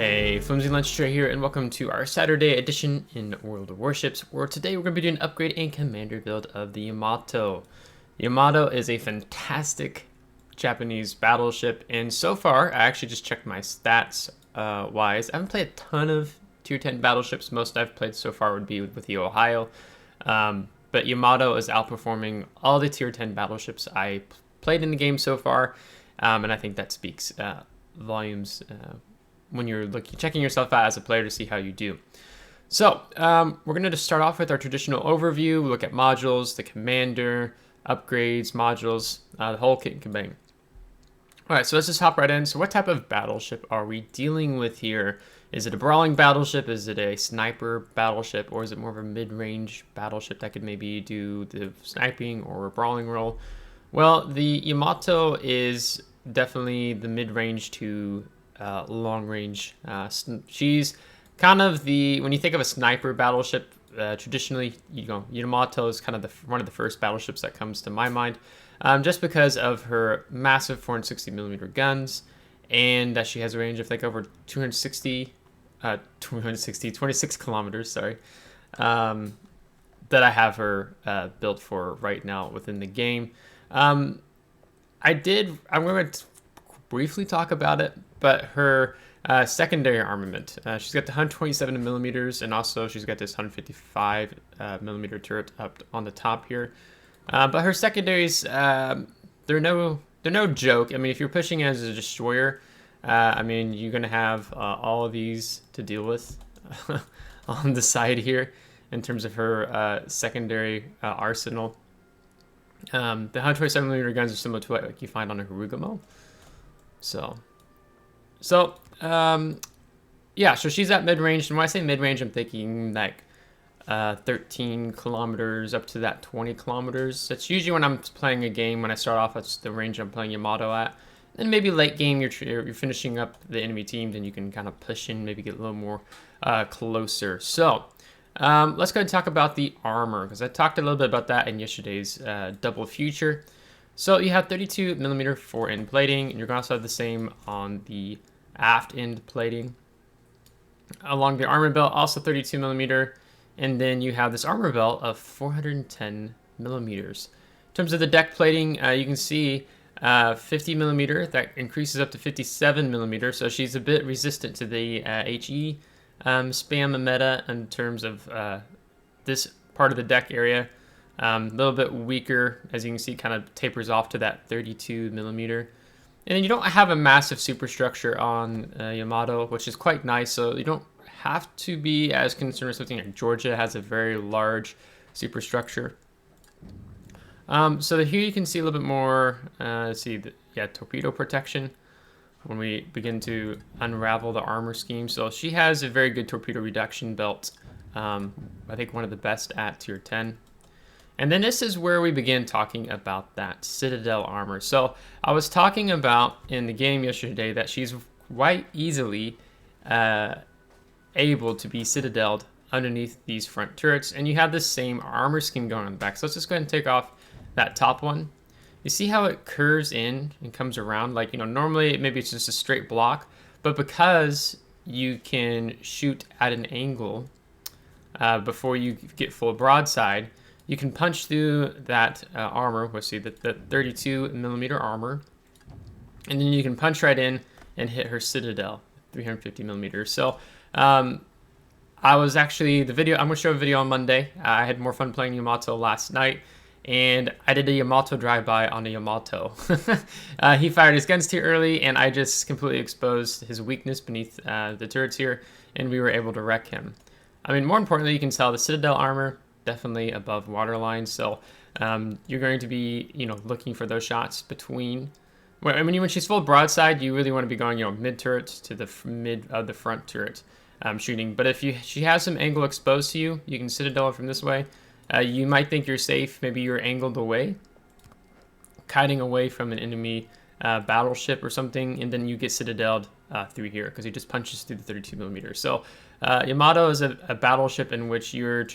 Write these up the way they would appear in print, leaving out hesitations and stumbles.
Hey, FlimsyLunchTray here, and welcome to our Saturday edition in World of Warships, where today we're going to be doing an upgrade and commander build of the Yamato. The Yamato is a fantastic Japanese battleship, and so far, I actually just checked my stats wise. I haven't played a ton of Tier 10 battleships. Most I've played so far would be with the Ohio, but Yamato is outperforming all the Tier 10 battleships I played in the game so far, and I think that speaks volumes when you're checking yourself out as a player to see how you do. So we're going to just start off with our traditional overview. We look at modules, the commander, upgrades, modules, the whole kit and caboodle. All right, so let's just hop right in. So what type of battleship are we dealing with here? Is it a brawling battleship? Is it a sniper battleship? Or is it more of a mid-range battleship that could maybe do the sniping or a brawling role? Well, the Yamato is definitely the mid-range to long range. She's kind of when you think of a sniper battleship, traditionally, Yamato is kind of one of the first battleships that comes to my mind, just because of her massive 460mm guns, and that she has a range of like over 26 kilometers, sorry, that I have her built for right now within the game. I'm going to briefly talk about it, but her secondary armament, she's got the 127mm, and also she's got this 155mm turret up on the top here. But her secondaries, they're no joke. I mean, if you're pushing as a destroyer, I mean, you're gonna have all of these to deal with on the side here in terms of her secondary arsenal. The 127mm guns are similar to what you find on a Harugamo. Yeah, so she's at mid-range, and when I say mid-range, I'm thinking like 13 kilometers up to that 20 kilometers. That's usually when I'm playing a game. When I start off, that's the range I'm playing Yamato at. Then maybe late game, you're finishing up the enemy teams, and you can kind of push in, maybe get a little more closer. So let's go ahead and talk about the armor, because I talked a little bit about that in yesterday's double future. So you have 32mm fore end plating, and you're going to also have the same on the aft end plating. Along the armor belt, also 32mm, and then you have this armor belt of 410mm. In terms of the deck plating, you can see 50mm, that increases up to 57mm, so she's a bit resistant to the HE spam meta in terms of this part of the deck area. A little bit weaker, as you can see, kind of tapers off to that 32mm. And then you don't have a massive superstructure on Yamato, which is quite nice, so you don't have to be as concerned with something like Georgia has a very large superstructure. So here you can see a little bit more, torpedo protection when we begin to unravel the armor scheme. So she has a very good torpedo reduction belt, I think one of the best at tier 10. And then this is where we begin talking about that Citadel armor. So I was talking about in the game yesterday that she's quite easily able to be citadeled underneath these front turrets. And you have the same armor scheme going on the back. So let's just go ahead and take off that top one. You see how it curves in and comes around? Like, normally maybe it's just a straight block. But because you can shoot at an angle before you get full broadside, you can punch through that armor, we'll see the 32mm armor, and then you can punch right in and hit her Citadel, 350mm. So I'm going to show a video on Monday. I had more fun playing Yamato last night, and I did a Yamato drive-by on a Yamato. He fired his guns too early, and I just completely exposed his weakness beneath the turrets here, and we were able to wreck him. I mean, more importantly, you can tell the Citadel armor definitely above waterline, so you're going to be looking for those shots between when she's full broadside. You really want to be going mid turret to the mid of the front turret shooting. But if she has some angle exposed to you, you can Citadel from this way. You might think you're safe, maybe you're angled away, kiting away from an enemy battleship or something, and then you get Citadeled through here because he just punches through the 32mm. So Yamato is a battleship in which you're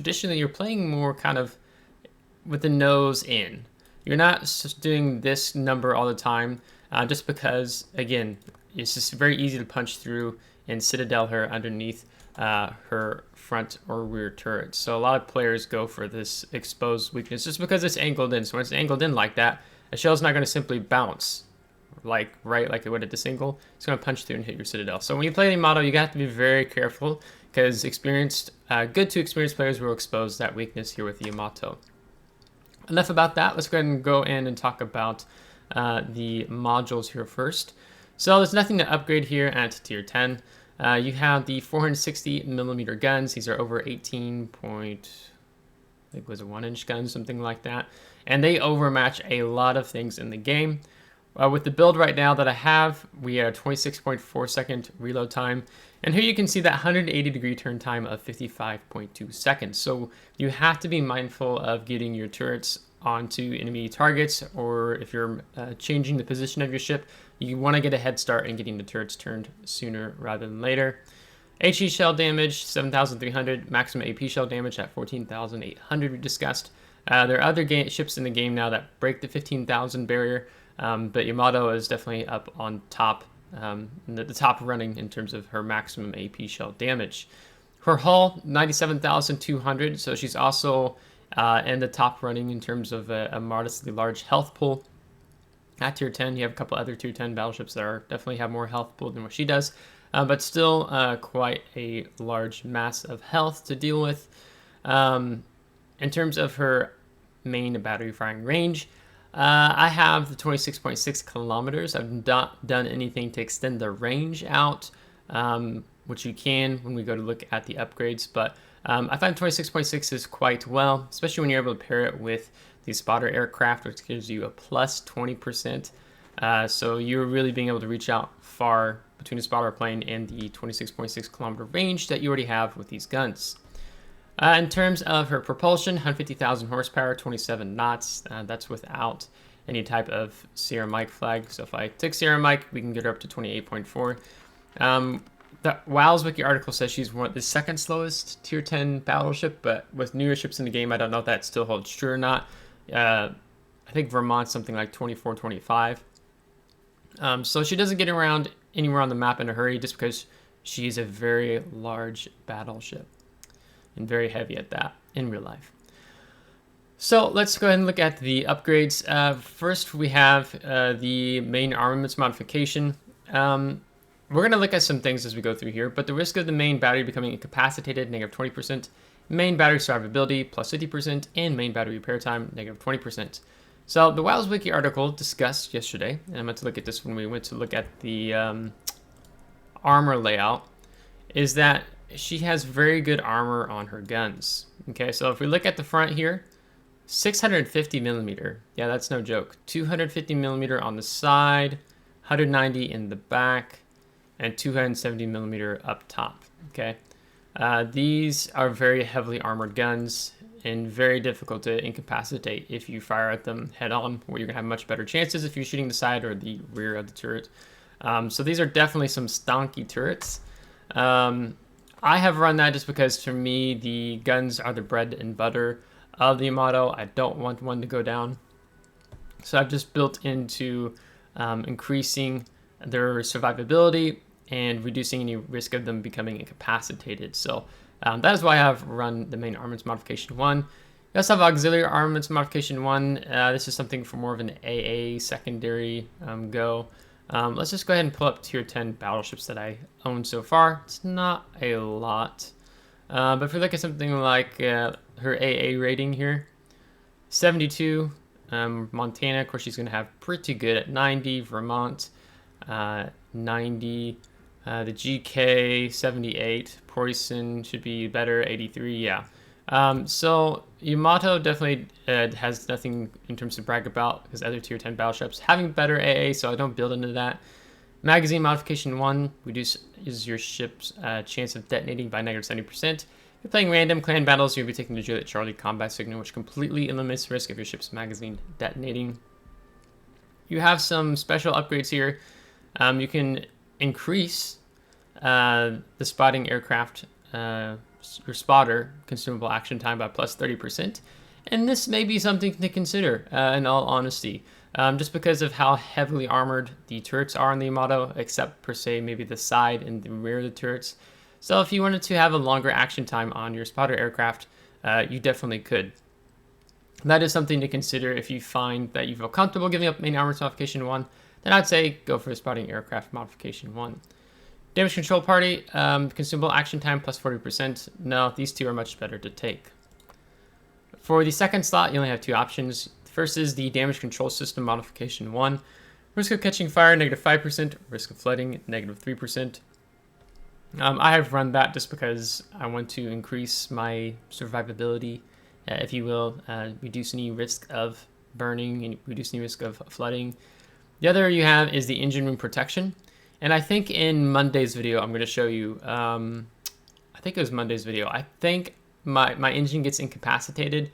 playing more kind of with the nose in. You're not just doing this number all the time, just because, again, it's just very easy to punch through and citadel her underneath her front or rear turrets. So a lot of players go for this exposed weakness just because it's angled in. So when it's angled in like that, a shell's not going to simply bounce like it would at this angle. It's going to punch through and hit your citadel. So when you play the Yamato, you have to be very careful because good to experienced players will expose that weakness here with the Yamato. Enough about that. Let's go ahead and go in and talk about the modules here first. So there's nothing to upgrade here at tier 10. You have the 460mm guns. These are over 18 point, I think it was a 1-inch gun, something like that. And they overmatch a lot of things in the game. With the build right now that I have, we have 26.4 second reload time. And here you can see that 180-degree turn time of 55.2 seconds. So you have to be mindful of getting your turrets onto enemy targets, or if you're changing the position of your ship, you want to get a head start in getting the turrets turned sooner rather than later. HE shell damage, 7,300. Maximum AP shell damage at 14,800 we discussed. There are other ships in the game now that break the 15,000 barrier. But Yamato is definitely up on top, the top running in terms of her maximum AP shell damage. Her hull, 97,200, so she's also in the top running in terms of a modestly large health pool. At tier 10, you have a couple other tier 10 battleships that definitely have more health pool than what she does, but still quite a large mass of health to deal with. In terms of her main battery firing range, I have the 26.6 kilometers. I've not done anything to extend the range out, which you can when we go to look at the upgrades. But I find 26.6 is quite well, especially when you're able to pair it with the spotter aircraft, which gives you a plus 20%. So you're really being able to reach out far between the spotter plane and the 26.6 kilometer range that you already have with these guns. In terms of her propulsion, 150,000 horsepower, 27 knots. That's without any type of Sierra Mike flag. So if I took Sierra Mike, we can get her up to 28.4. The WoW's wiki article says she's the second slowest tier 10 battleship, but with newer ships in the game, I don't know if that still holds true or not. I think Vermont's something like 24, 25. So she doesn't get around anywhere on the map in a hurry just because she's a very large battleship. And very heavy at that in real life. So let's go ahead and look at the upgrades. First, we have the main armaments modification. We're going to look at some things as we go through here, but the risk of the main battery becoming incapacitated, negative 20%, main battery survivability, plus 50%, and main battery repair time, negative 20%. So the WoW's Wiki article discussed yesterday, and I meant to look at this when we went to look at the armor layout, is that she has very good armor on her guns. Okay, so if we look at the front here, 650 millimeter. Yeah, that's no joke. 250 millimeter on the side, 190 in the back, and 270 millimeter up top. Okay, these are very heavily armored guns and very difficult to incapacitate if you fire at them head on, where you're gonna have much better chances if you're shooting the side or the rear of the turret. So these are definitely some stonky turrets. I have run that just because, for me, the guns are the bread and butter of the Yamato. I don't want one to go down. So I've just built into increasing their survivability and reducing any risk of them becoming incapacitated. So that is why I have run the main armaments modification 1. You also have auxiliary armaments modification 1. This is something for more of an AA secondary go. Let's just go ahead and pull up tier 10 battleships that I own so far. It's not a lot. But if we look at something like her AA rating here, 72. Montana, of course, she's going to have pretty good at 90. Vermont, 90. The GK, 78. Poison should be better, 83. Yeah. So Yamato definitely has nothing in terms to brag about because other tier 10 battleships having better AA, so I don't build into that. Magazine modification 1 reduces your ship's chance of detonating by negative 70%. If you're playing random clan battles, you'll be taking the Juliet Charlie combat signal, which completely eliminates the risk of your ship's magazine detonating. You have some special upgrades here. You can increase the spotting aircraft your spotter consumable action time by plus 30%, And this may be something to consider, in all honesty, just because of how heavily armored the turrets are on the Yamato, except per se maybe the side and the rear of the turrets. So if you wanted to have a longer action time on your spotter aircraft, you definitely could. That is something to consider if you find that you feel comfortable giving up main armor modification 1, then I'd say go for spotting aircraft modification 1. Damage control party, consumable action time plus 40%. No, these two are much better to take. For the second slot, you only have two options. The first is the damage control system modification 1. Risk of catching fire, -5%. Risk of flooding, -3%. I have run that just because I want to increase my survivability, if you will, reduce any risk of burning and reduce any risk of flooding. The other you have is the engine room protection. And I think in Monday's video, I'm going to show you, I think it was Monday's video, I think my engine gets incapacitated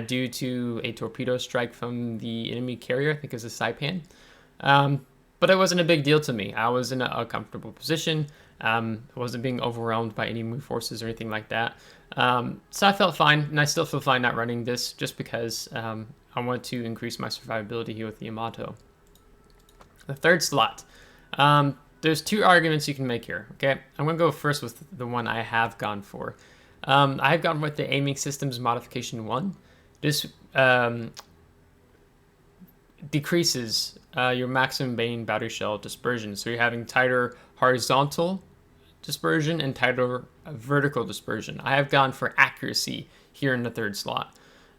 due to a torpedo strike from the enemy carrier. I think it was a Saipan. But it wasn't a big deal to me. I was in a comfortable position. I wasn't being overwhelmed by enemy forces or anything like that. So I felt fine, and I still feel fine not running this just because I want to increase my survivability here with the Yamato. The third slot. There's two arguments you can make here, okay? I'm going to go first with the one I have gone for. I have gone with the aiming systems modification 1. This decreases your maximum main battery shell dispersion. So you're having tighter horizontal dispersion and tighter vertical dispersion. I have gone for accuracy here in the third slot.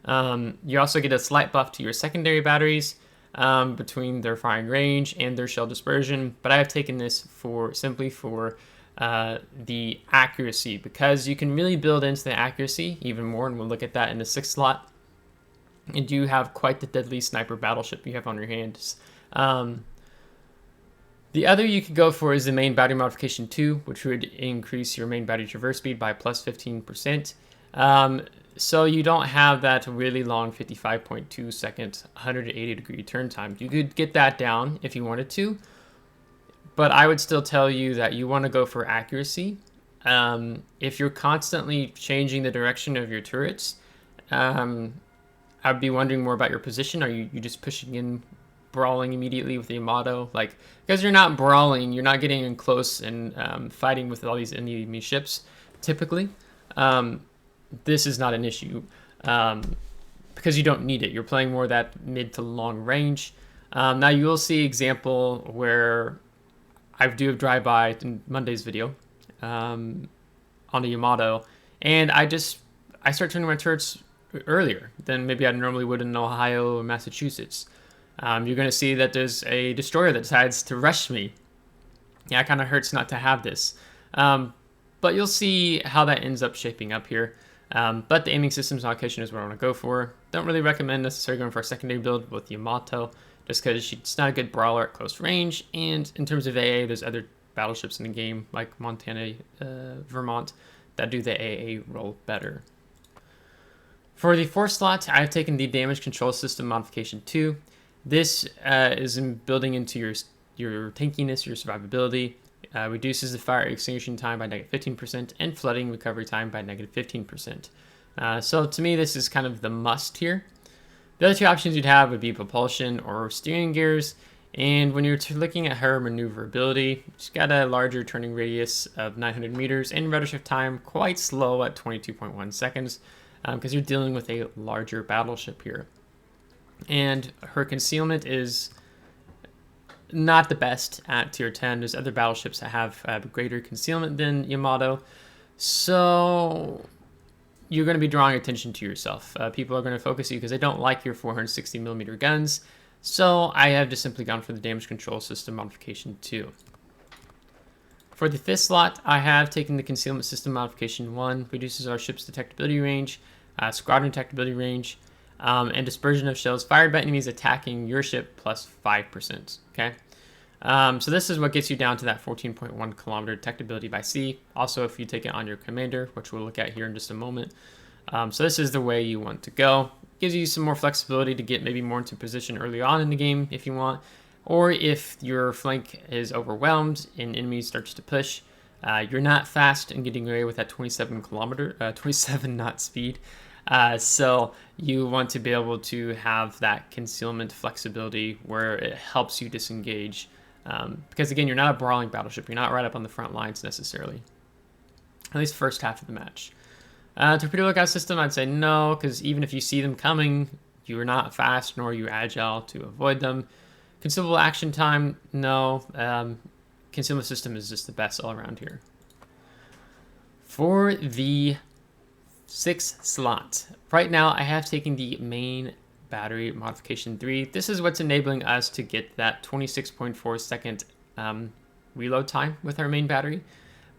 You also get a slight buff to your secondary batteries between their firing range and their shell dispersion, but I have taken this simply for the accuracy, because you can really build into the accuracy even more, and we'll look at that in the sixth slot. And you have quite the deadly sniper battleship you have on your hands. The other you could go for is the main battery modification 2, which would increase your main battery traverse speed by plus 15%. So you don't have that really long 55.2 second, 180 degree turn time. You could get that down if you wanted to, but I would still tell you that you want to go for accuracy. If you're constantly changing the direction of your turrets, I'd be wondering more about your position. Are you just pushing in, brawling immediately with the Yamato? Like, because you're not brawling, you're not getting in close and fighting with all these enemy ships, typically. This is not an issue because you don't need it. You're playing more that mid to long range. Now you will see example where I do a drive-by in Monday's video on the Yamato, and I start turning my turrets earlier than maybe I normally would in Ohio or Massachusetts. You're going to see that there's a destroyer that decides to rush me. Yeah, it kind of hurts not to have this. But you'll see how that ends up shaping up here. But the aiming systems modification is what I want to go for. Don't really recommend necessarily going for a secondary build with Yamato, just because she's not a good brawler at close range. And in terms of AA, there's other battleships in the game, like Montana, Vermont, that do the AA role better. For the fourth slot, I've taken the damage control system modification 2. This is in building into your tankiness, your survivability. Reduces the fire extinguishing time by -15% and flooding recovery time by -15%. So to me, this is kind of the must here. The other two options you'd have would be propulsion or steering gears. And when you're looking at her maneuverability, she's got a larger turning radius of 900 meters and rudder shift time quite slow at 22.1 seconds because you're dealing with a larger battleship here. And her concealment is not the best at tier 10. There's other battleships that have greater concealment than Yamato. So you're going to be drawing attention to yourself. People are going to focus you because they don't like your 460 millimeter guns. So I have just simply gone for the damage control system modification 2. For the fifth slot, I have taken the concealment system modification 1, reduces our ship's detectability range, squadron detectability range, and dispersion of shells fired by enemies attacking your ship plus 5%. Okay, so this is what gets you down to that 14.1 kilometer detectability by sea. Also, if you take it on your commander, which we'll look at here in just a moment. So this is the way you want to go. Gives you some more flexibility to get maybe more into position early on in the game if you want, or if your flank is overwhelmed and enemy starts to push, you're not fast and getting away with that 27 knot speed. So you want to be able to have that concealment flexibility where it helps you disengage. Because again, you're not a brawling battleship. You're not right up on the front lines necessarily. At least first half of the match. Torpedo lookout system, I'd say no, because even if you see them coming, you are not fast nor are you agile to avoid them. Consumable action time, no. Concealment system is just the best all around here. For the 6th slot, right now I have taken the main battery modification 3. This is what's enabling us to get that 26.4 second reload time with our main battery,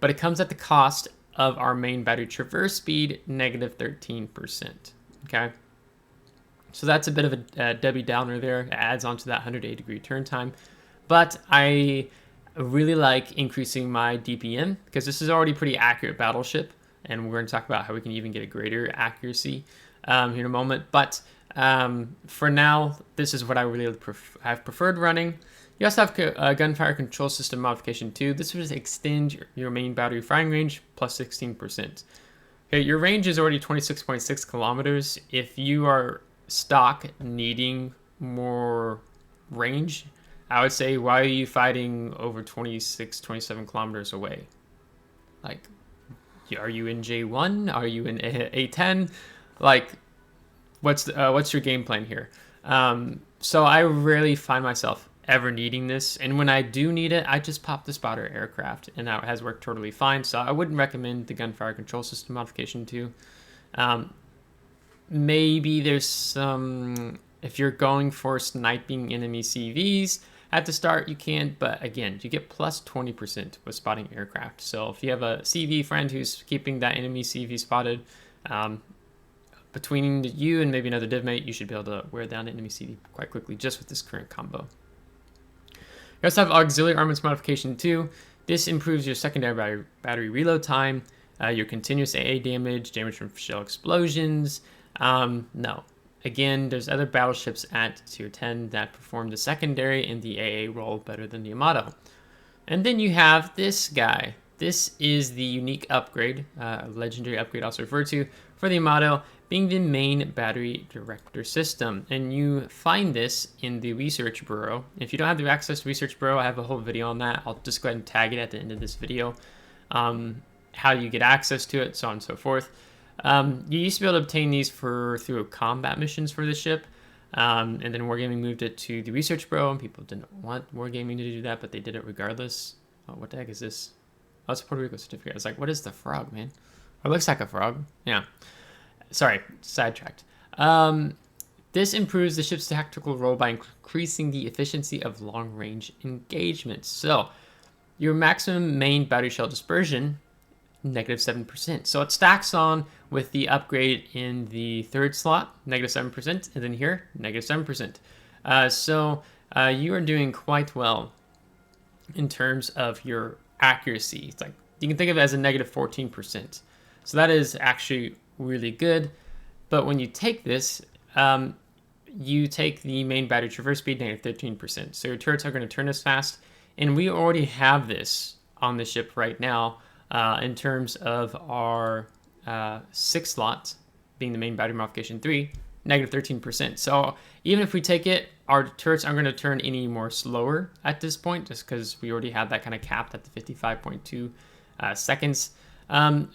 but it comes at the cost of our main battery traverse speed, negative 13%. Okay, so that's a bit of a Debbie Downer there. It adds on to that 180-degree turn time, but I really like increasing my DPM because this is already pretty accurate battleship, and we're going to talk about how we can even get a greater accuracy here in a moment. But for now, this is what I really have preferred running. You also have a gunfire control system modification 2. This would extend your main battery firing range plus 16%. Okay, your range is already 26.6 kilometers. If you are stock needing more range, I would say, why are you fighting over 26, 27 kilometers away? Like, are you in J1? Are you in A10? Like, what's your game plan here? So I rarely find myself ever needing this, and when I do need it, I just pop the spotter aircraft, and that has worked totally fine. So I wouldn't recommend the gunfire control system modification 2. Maybe there's some, if you're going for sniping enemy CVs at the start, you can, but again, you get plus 20% with spotting aircraft. So if you have a CV friend who's keeping that enemy CV spotted, between you and maybe another div mate, you should be able to wear down enemy CV quite quickly just with this current combo. You also have auxiliary armaments modification 2. This improves your secondary battery reload time, your continuous AA damage from shell explosions. No. Again, there's other battleships at tier 10 that perform the secondary and the AA role better than the Yamato. And then you have this guy. This is the unique upgrade, legendary upgrade also referred to, for the Yamato, being the main battery director system. And you find this in the research bureau. If you don't have the access to research bureau, I have a whole video on that. I'll just go ahead and tag it at the end of this video. How you get access to it, so on and so forth. You used to be able to obtain these through combat missions for the ship. And then Wargaming moved it to the research bureau, and people didn't want Wargaming to do that, but they did it regardless. Oh, what the heck is this? Oh, it's a Puerto Rico certificate. I was like, what is the frog, man? It looks like a frog. Yeah. Sorry, sidetracked. This improves the ship's tactical role by increasing the efficiency of long-range engagements. So, your maximum main battery shell dispersion, negative 7%. So it stacks on with the upgrade in the 3rd slot, negative 7%, and then here, negative 7%. So you are doing quite well in terms of your accuracy. It's like, you can think of it as a negative 14%. So that is actually really good. But when you take this, you take the main battery traverse speed, negative 13%. So your turrets are going to turn as fast. And we already have this on the ship right now in terms of our 6th slot, being the main battery modification 3, negative 13%. So even if we take it, our turrets aren't going to turn any more slower at this point, just because we already have that kind of capped at the 55.2 seconds.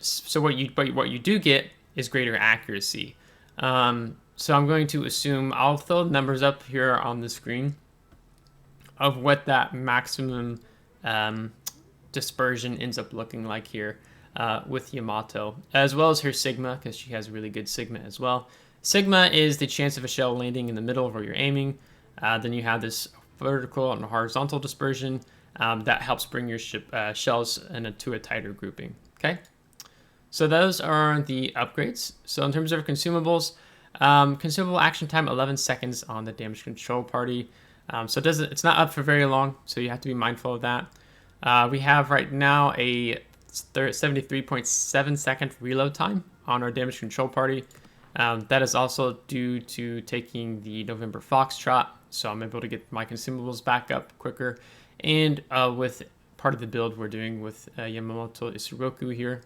So what you do get is greater accuracy. So I'm going to assume, I'll throw numbers up here on the screen of what that maximum dispersion ends up looking like here with Yamato, as well as her Sigma, because she has really good Sigma as well. Sigma is the chance of a shell landing in the middle of where you're aiming. Then you have this vertical and horizontal dispersion that helps bring your shells to a tighter grouping. Okay, so those are the upgrades. So in terms of consumables, consumable action time 11 seconds on the damage control party. So it's not up for very long, so you have to be mindful of that. We have right now a 73.7 second reload time on our damage control party. That is also due to taking the November Foxtrot, so I'm able to get my consumables back up quicker. And with part of the build we're doing with Yamamoto Isoroku here.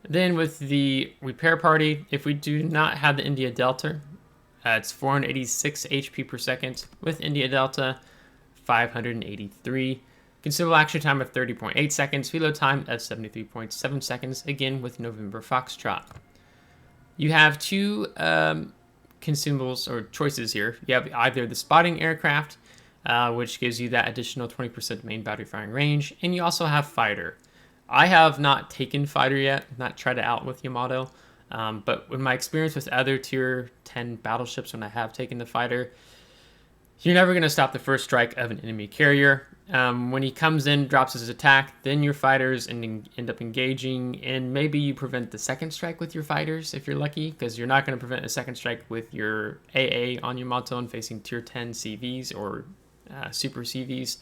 Then with the repair party, if we do not have the India Delta, it's 486 HP per second. With India Delta, 583. Consumable action time of 30.8 seconds. Reload time of 73.7 seconds. Again with November Foxtrot. You have two consumables or choices here. You have either the spotting aircraft, which gives you that additional 20% main battery firing range, and you also have fighter. I have not taken fighter yet, not tried it out with Yamato, but in my experience with other tier 10 battleships, when I have taken the fighter, you're never going to stop the first strike of an enemy carrier. When he comes in, drops his attack, then your fighters end up engaging, and maybe you prevent the second strike with your fighters if you're lucky, because you're not going to prevent a second strike with your AA on Yamato and facing tier 10 CVs or super CVs.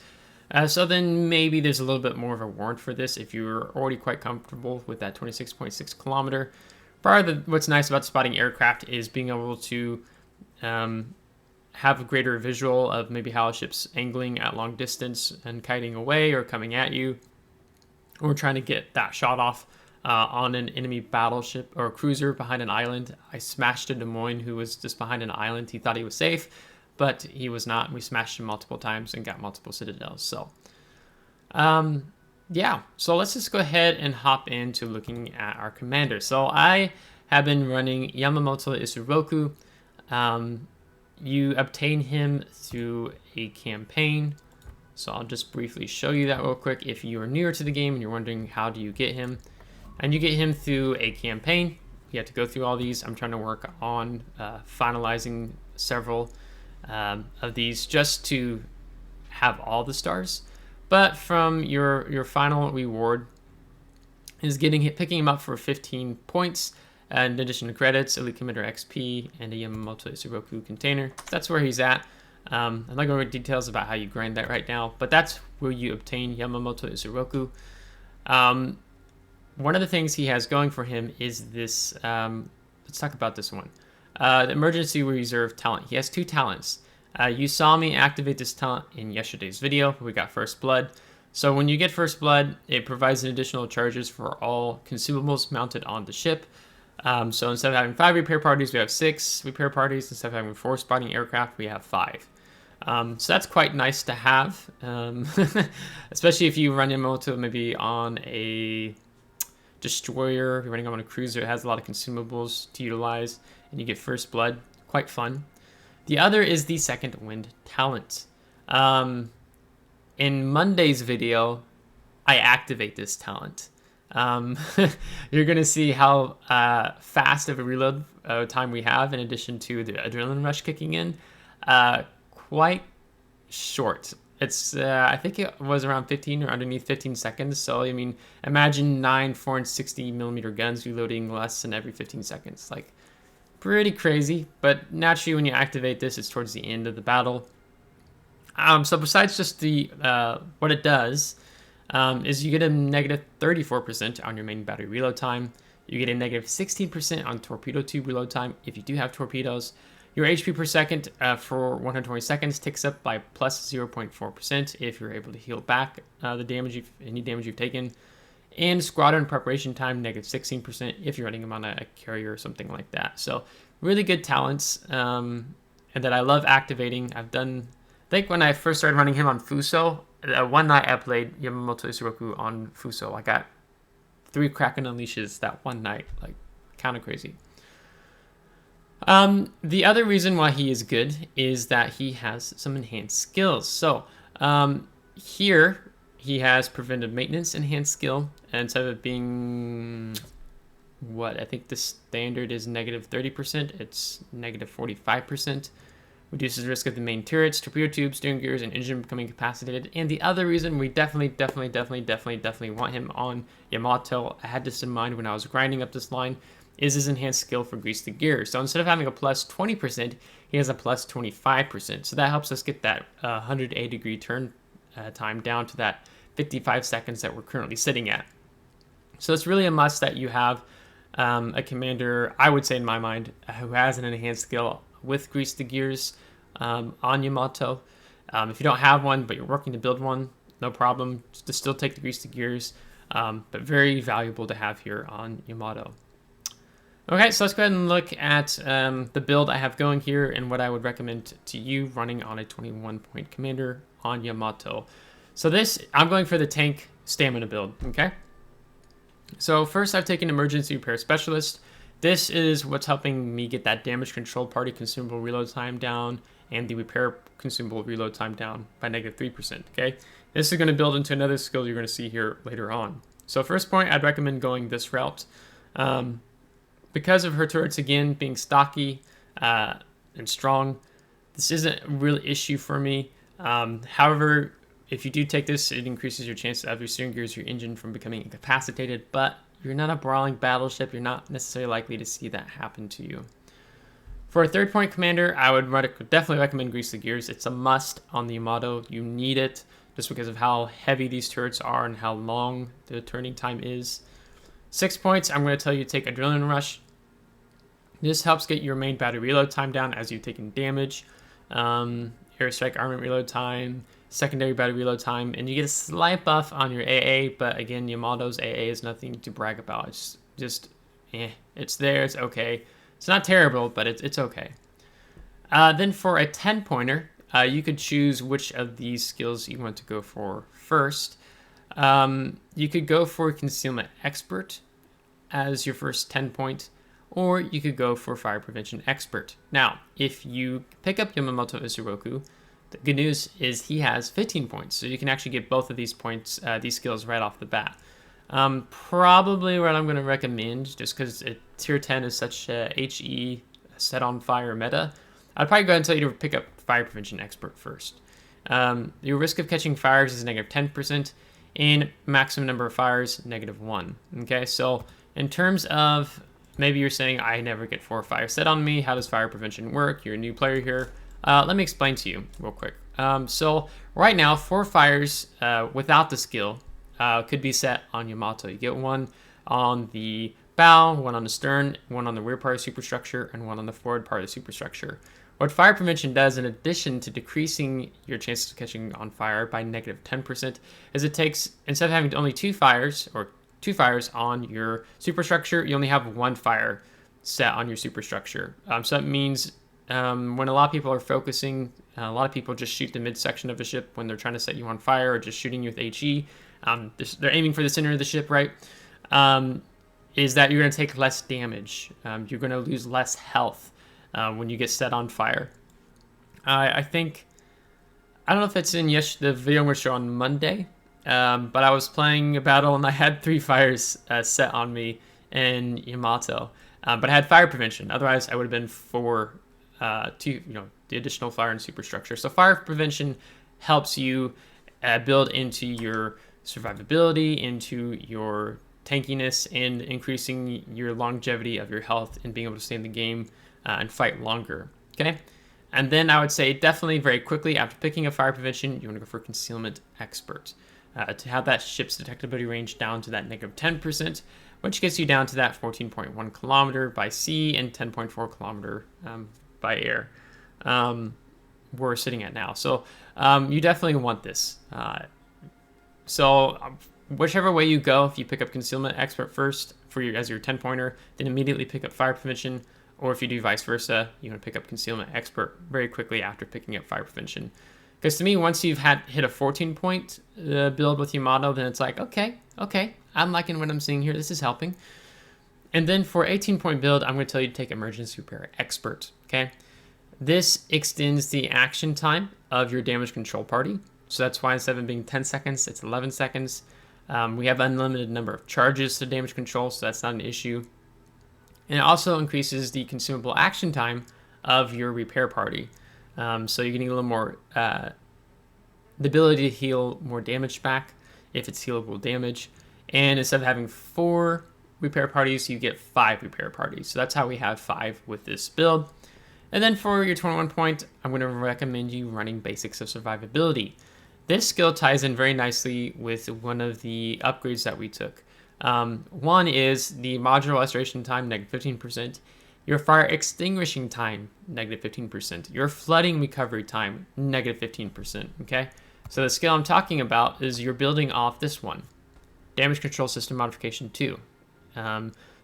So then maybe there's a little bit more of a warrant for this if you're already quite comfortable with that 26.6 kilometer. Part of what's nice about spotting aircraft is being able to have a greater visual of maybe how a ship's angling at long distance and kiting away or coming at you, or trying to get that shot off on an enemy battleship or cruiser behind an island. I smashed a Des Moines who was just behind an island. He thought he was safe, but he was not. We smashed him multiple times and got multiple citadels. So yeah, so let's just go ahead and hop into looking at our commander. So I have been running Yamamoto Isoroku. You obtain him through a campaign. So I'll just briefly show you that real quick if you are newer to the game and you're wondering how do you get him. And you get him through a campaign. You have to go through all these. I'm trying to work on finalizing several of these just to have all the stars. But from your final reward is picking him up for 15 points. In addition to credits, Elite Commander XP, and a Yamamoto Isoroku container. That's where he's at. I'm not going to go into details about how you grind that right now, but that's where you obtain Yamamoto Isoroku. One of the things he has going for him is this, let's talk about this one. The Emergency Reserve talent. He has two talents. You saw me activate this talent in yesterday's video, where we got First Blood. So when you get First Blood, it provides an additional charges for all consumables mounted on the ship. So instead of having 5 repair parties, we have 6 repair parties. Instead of having 4 spotting aircraft, we have 5. So that's quite nice to have, especially if you run Yamamoto maybe on a destroyer, if you're running on a cruiser, it has a lot of consumables to utilize, and you get First Blood. Quite fun. The other is the Second Wind talent. In Monday's video, I activate this talent. You're going to see how fast of a reload time we have in addition to the adrenaline rush kicking in. Quite short. It's I think it was around 15 or underneath 15 seconds. So I mean, imagine 9 460mm guns reloading less than every 15 seconds. Like, pretty crazy. But naturally, when you activate this, it's towards the end of the battle. So besides just the what it does, is you get a negative 34% on your main battery reload time. You get a negative 16% on torpedo tube reload time if you do have torpedoes. Your HP per second for 120 seconds ticks up by plus 0.4% if you're able to heal back the damage, any damage you've taken. And squadron preparation time, negative 16% if you're running them on a carrier or something like that. So really good talents, and that I love activating. I think when I first started running him on Fuso, one night I played Yamamoto Isoroku on Fuso. I got 3 Kraken Unleashes that one night, like kind of crazy. The other reason why he is good is that he has some enhanced skills. So here he has preventive maintenance enhanced skill, and instead of it being what I think the standard is negative 30%, it's negative 45%. Reduces risk of the main turrets, torpedo tubes, steering gears, and engine becoming incapacitated. And the other reason we definitely want him on Yamato, I had this in mind when I was grinding up this line, is his enhanced skill for grease the gears. So instead of having a plus 20%, he has a plus 25%. So that helps us get that 180 degree turn time down to that 55 seconds that we're currently sitting at. So it's really a must that you have a commander, I would say in my mind, who has an enhanced skill with grease the gears on Yamato. If you don't have one, but you're working to build one, no problem. Just still take the grease the gears. but very valuable to have here on Yamato. Okay, so let's go ahead and look at the build I have going here and what I would recommend to you running on a 21-point commander on Yamato. So I'm going for the tank stamina build, okay? So first I've taken Emergency Repair Specialist. This is what's helping me get that damage control party consumable reload time down and the repair consumable reload time down by -3%, okay? This is going to build into another skill you're going to see here later on. So first point, I'd recommend going this route. Because of her turrets, again, being stocky and strong, this isn't a real issue for me. However, if you do take this, it increases your chance of your steering gears, your engine from becoming incapacitated, but you're not a brawling battleship. You're not necessarily likely to see that happen to you. For a 3rd-point commander, I would definitely recommend Grease the Gears. It's a must on the Yamato. You need it just because of how heavy these turrets are and how long the turning time is. 6 points, I'm going to tell you to take Adrenaline Rush. This helps get your main battery reload time down as you've taken damage, airstrike armament reload time, secondary battery reload time, and you get a slight buff on your AA, but again, Yamato's AA is nothing to brag about. It's just, it's there, it's okay. It's not terrible, but it's okay. Then for a 10-pointer, you could choose which of these skills you want to go for first. You could go for Concealment Expert as your first 10-point, or you could go for Fire Prevention Expert. Now, if you pick up Yamamoto Isoroku, the good news is he has 15 points, so you can actually get both of these points, these skills right off the bat. Probably what I'm going to recommend, just because tier 10 is such a HE set on fire meta, I'd probably go ahead and tell you to pick up Fire Prevention Expert first. Your risk of catching fires is -10%, and maximum number of fires, -1. Okay, so in terms of maybe you're saying, I never get 4 fires set on me. How does fire prevention work? You're a new player here. Let me explain to you real quick. So right now, 4 fires without the skill could be set on Yamato. You get 1 on the bow, 1 on the stern, 1 on the rear part of the superstructure, and 1 on the forward part of the superstructure. What fire prevention does, in addition to decreasing your chances of catching on fire by -10%, is it takes, instead of having only 2 fires, or 2 fires on your superstructure, you only have 1 fire set on your superstructure. So that means when a lot of people are focusing, a lot of people just shoot the midsection of the ship when they're trying to set you on fire, or just shooting you with HE. They're aiming for the center of the ship, right? Is that you're going to take less damage. You're going to lose less health when you get set on fire. I think, I don't know if it's in the video we show on Monday, but I was playing a battle and I had 3 fires set on me in Yamato, but I had fire prevention. Otherwise, I would have been 4 to the additional fire and superstructure. So fire prevention helps you build into your survivability, into your tankiness, and increasing your longevity of your health and being able to stay in the game and fight longer. Okay. And then I would say definitely very quickly after picking up fire prevention, you want to go for Concealment Expert. To have that ship's detectability range down to that -10%, which gets you down to that 14.1 kilometer by sea and 10.4 kilometer by air. We're sitting at now. So you definitely want this. So whichever way you go, if you pick up Concealment Expert first as your 10-pointer, then immediately pick up Fire Prevention, or if you do vice versa, you want to pick up Concealment Expert very quickly after picking up Fire Prevention. Because to me, once you've hit a 14-point build with Yamato, then it's like, okay, I'm liking what I'm seeing here. This is helping. And then for 18-point build, I'm going to tell you to take Emergency Repair Expert, okay? This extends the action time of your damage control party. So that's why instead of it being 10 seconds, it's 11 seconds. We have unlimited number of charges to damage control, so that's not an issue. And it also increases the consumable action time of your repair party. So you're getting a little more, the ability to heal more damage back if it's healable damage. And instead of having 4 repair parties, you get 5 repair parties. So that's how we have 5 with this build. And then for your 21 point, I'm going to recommend you running Basics of Survivability. This skill ties in very nicely with one of the upgrades that we took. One is the modular restoration time, -15%. Your fire extinguishing time, -15%. Your flooding recovery time, -15%, okay? So the skill I'm talking about is you're building off this one. damage control system modification too.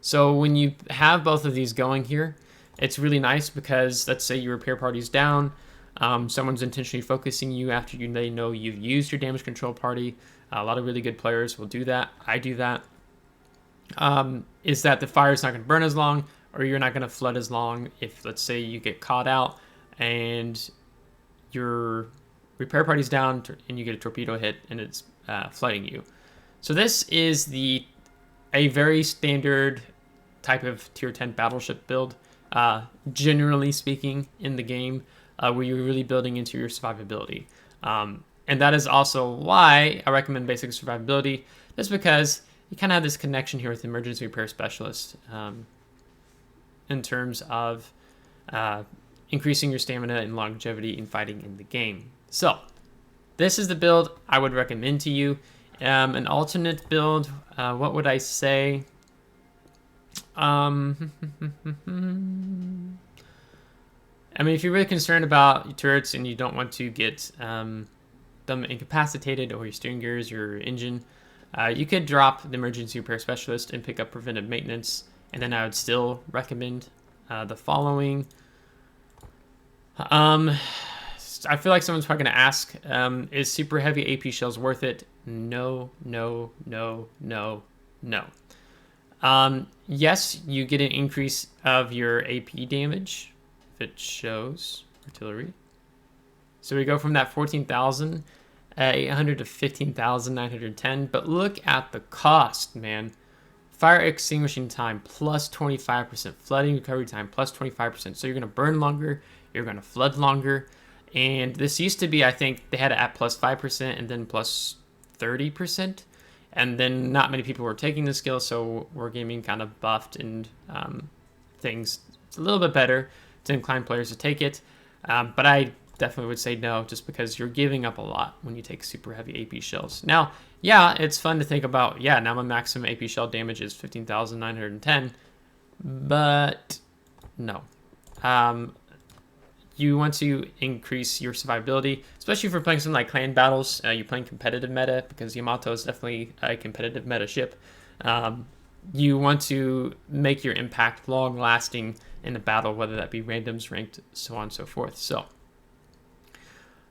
So when you have both of these going here, it's really nice because let's say your repair party's down, someone's intentionally focusing you after they know you've used your damage control party. A lot of really good players will do that. I do that. Is that the fire's not going to burn as long, or you're not going to flood as long if, let's say, you get caught out and your repair party's down and you get a torpedo hit and it's flooding you. So this is a very standard type of tier 10 battleship build, generally speaking, in the game, where you're really building into your survivability. And that is also why I recommend basic survivability, just because you kind of have this connection here with emergency repair specialist in terms of increasing your stamina and longevity in fighting in the game. So this is the build I would recommend to you. An alternate build, what would I say? I mean, if you're really concerned about your turrets and you don't want to get them incapacitated, or your steering gears, your engine, you could drop the emergency repair specialist and pick up preventive maintenance. And then I would still recommend the following. I feel like someone's probably going to ask, is super heavy AP shells worth it? No, no, no, no, no. Yes, you get an increase of your AP damage if it shows artillery. So we go from that 14,800 to 15,910. But look at the cost, man. Fire extinguishing time plus 25%, flooding recovery time plus 25%. So you're going to burn longer, you're going to flood longer. And this used to be, I think, they had it at plus 5% and then plus 30%. And then not many people were taking the skill, so Wargaming kind of buffed and things a little bit better to incline players to take it. But I definitely would say no, just because you're giving up a lot when you take super heavy AP shells. Now, yeah, it's fun to think about, yeah, now my maximum AP shell damage is 15,910, but no. You want to increase your survivability, especially if you're playing something like clan battles. You're playing competitive meta, because Yamato is definitely a competitive meta ship. You want to make your impact long-lasting in the battle, whether that be randoms, ranked, so on and so forth. So,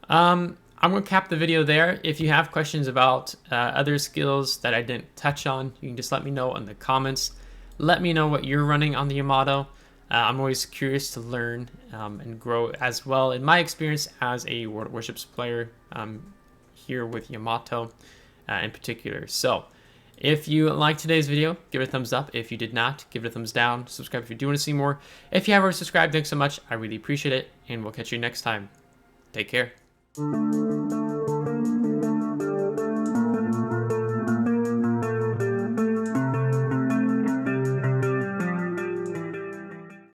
I'm going to cap the video there. If you have questions about other skills that I didn't touch on, you can just let me know in the comments. Let me know what you're running on the Yamato. I'm always curious to learn and grow as well in my experience as a World of Warships player here with Yamato in particular. So if you liked today's video, give it a thumbs up. If you did not, give it a thumbs down. Subscribe if you do want to see more. If you have already subscribed, thanks so much. I really appreciate it, and we'll catch you next time. Take care.